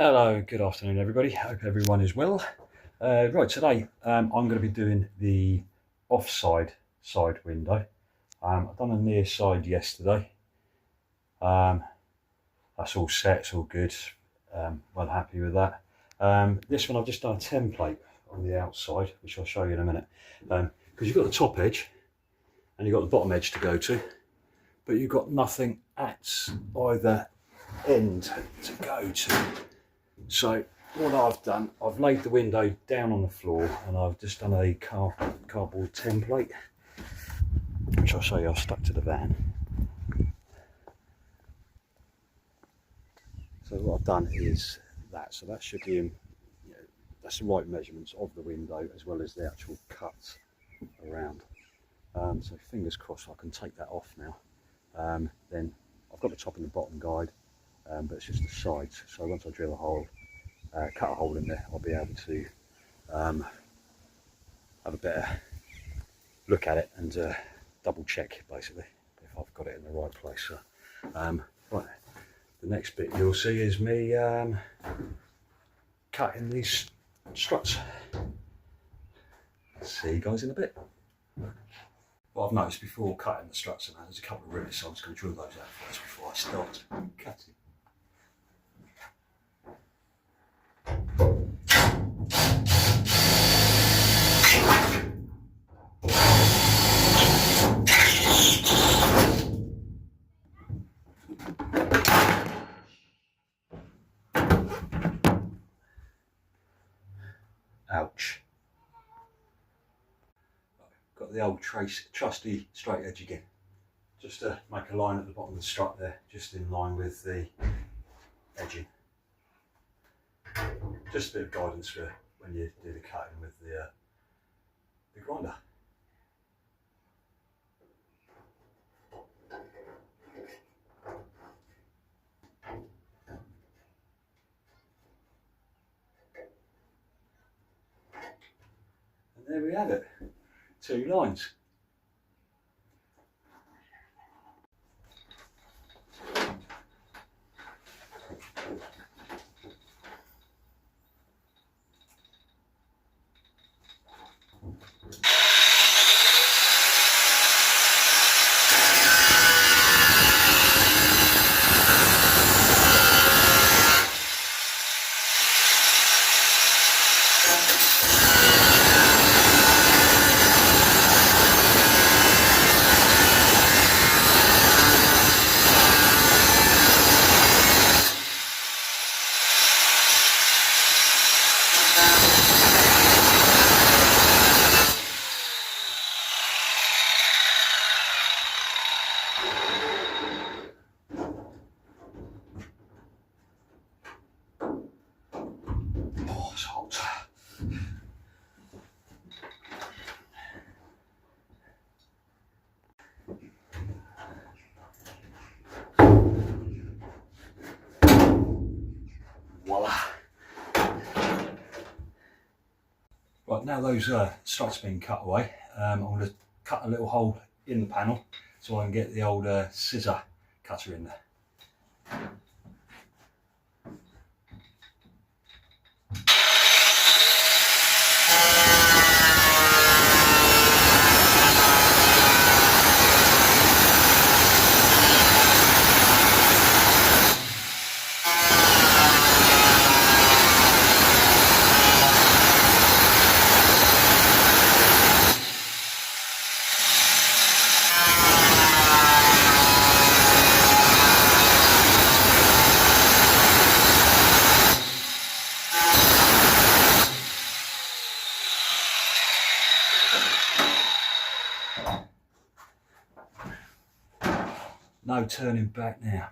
Hello, good afternoon, everybody. Hope everyone is well. Right, today I'm going to be doing the offside side window. I've done a near side yesterday. That's all set, it's all good. Well happy with that. This one I've just done a template on the outside, which I'll show you in a minute. Because you've got the top edge and you've got the bottom edge to go to, but you've got nothing at either end to go to. So what I've done, I've laid the window down on the floor and I've just done a cardboard template, which I'll show you I've stuck to the van. So what I've done is that, so that should be, that's the right measurements of the window as well as the actual cut around. So fingers crossed I can take that off now. Then I've got the top and the bottom guide, but it's just the sides. So once I drill a hole, cut a hole in there, I'll be able to have a better look at it and double check basically if I've got it in the right place. So, right, the next bit you'll see is me cutting these struts. See you guys in a bit. What I've noticed before cutting the struts, and there's a couple of rivets, so I'm just going to drill those out first before I start cutting. Ouch. Got the old trusty straight edge again. Just to make a line at the bottom of the strut there, just in line with the edging. Just a bit of guidance for when you do the cutting with the grinder. And there we have it, 2 lines. Oh, it's hot. Voila. Right, now those struts have been cut away, I'm going to cut a little hole in the panel so I can get the old scissor cutter in there. No turning back now.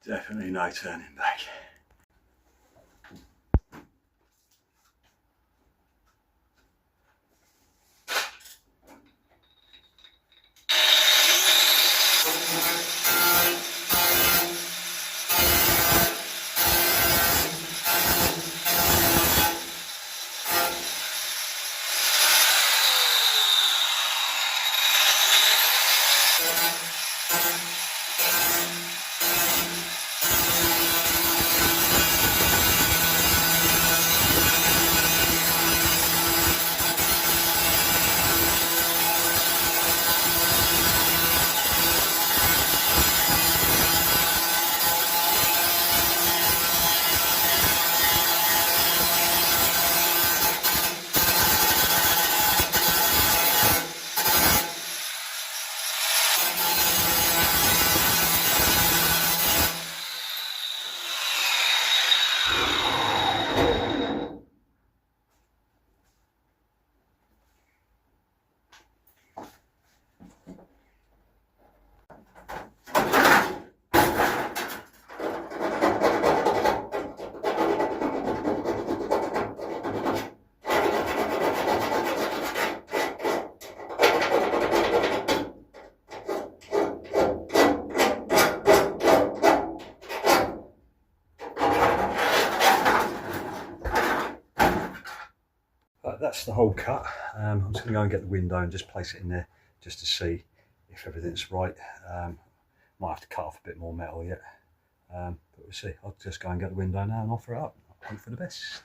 Definitely no turning back. That's the whole cut. I'm just going to go and get the window and just place it in there just to see if everything's right. Might have to cut off a bit more metal yet, but we'll see. I'll just go and get the window now and offer it up. Hope for the best.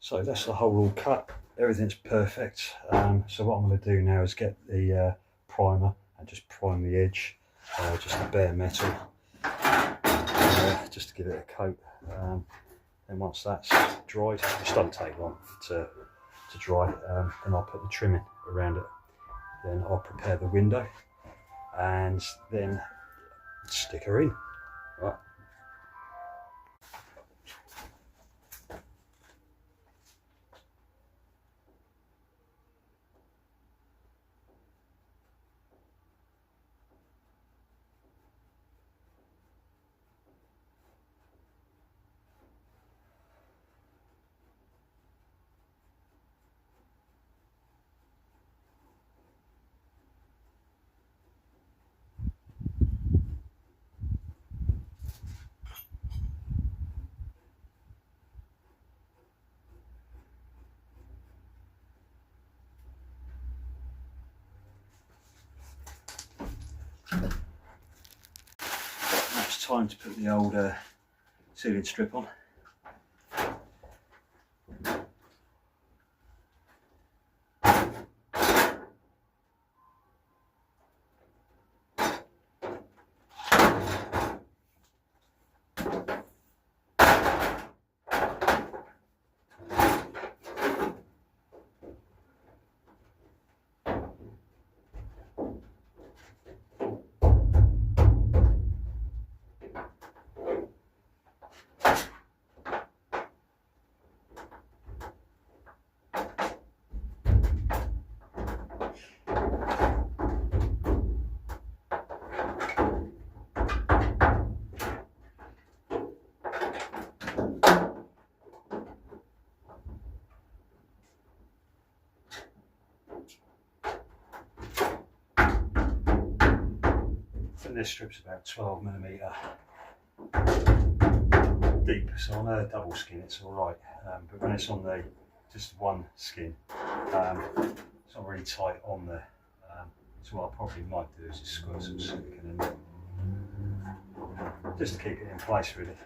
So that's the hole all cut, everything's perfect. So what I'm going to do now is get the primer and just prime the edge, just the bare metal, just to give it a coat. And once that's dried, it doesn't take long to dry, then I'll put the trimming around it. Then I'll prepare the window and then stick her in. Right. Now it's time to put the old sealing strip on. And this strip's about 12mm deep, so on a double skin it's alright, but when it's on the just one skin, it's not really tight on there. So what I probably might do is just squirt some silicone in there, just to keep it in place really.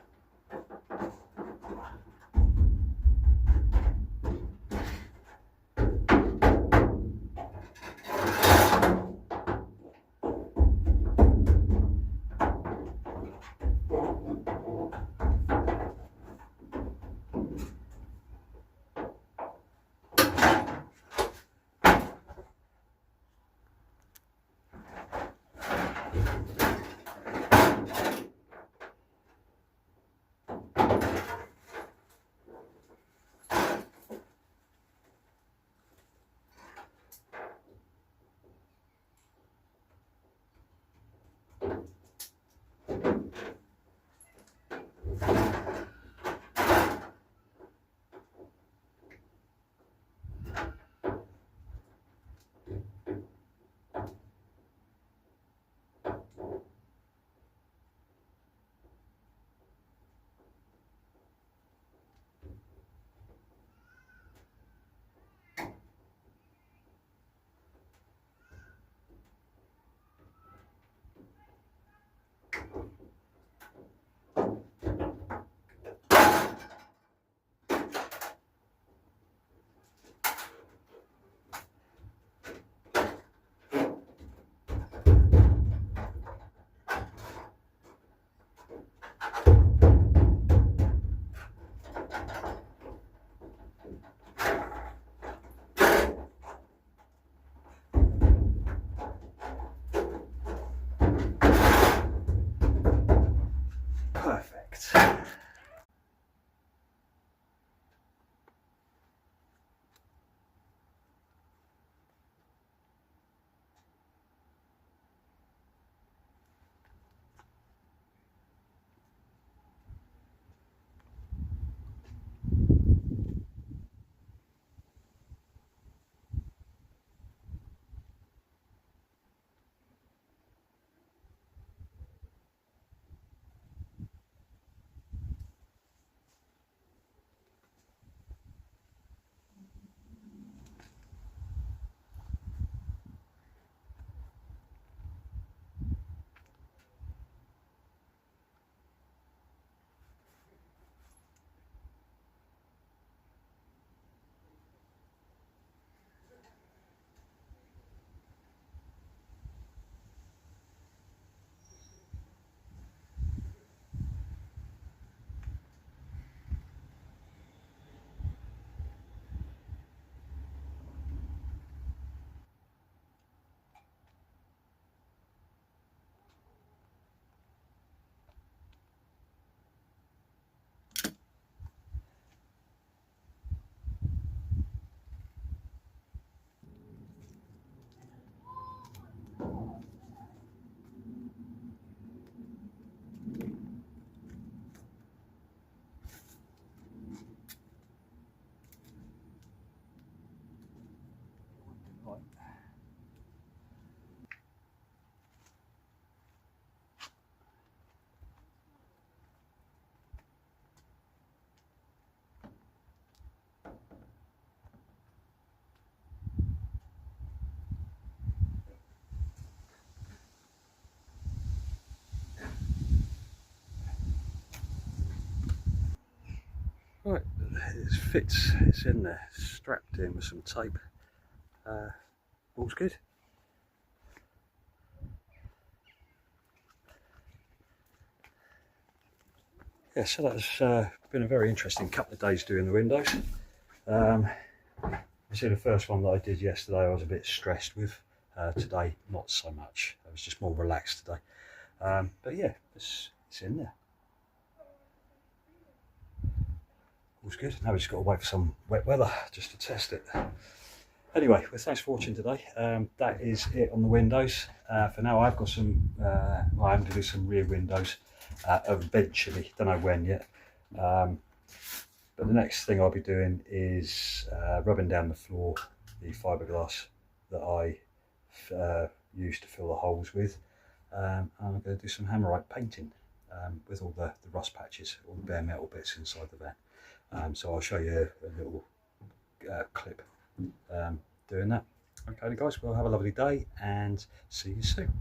Right, it fits, it's in there, strapped in with some tape. All's good. Yeah, so that's been a very interesting couple of days doing the windows. You see, the first one that I did yesterday I was a bit stressed with. Today, not so much. I was just more relaxed today. But yeah, it's in there. All's good. Now we just got to wait for some wet weather just to test it. Anyway, well, thanks for watching today. That is it on the windows. For now, I've got some, I'm going to do some rear windows eventually, don't know when yet. But the next thing I'll be doing is rubbing down the floor, the fiberglass that I used to fill the holes with. I'm going to do some hammerite painting with all the rust patches, all the bare metal bits inside the van. So I'll show you a little clip doing that. Okay guys, well have a lovely day and see you soon.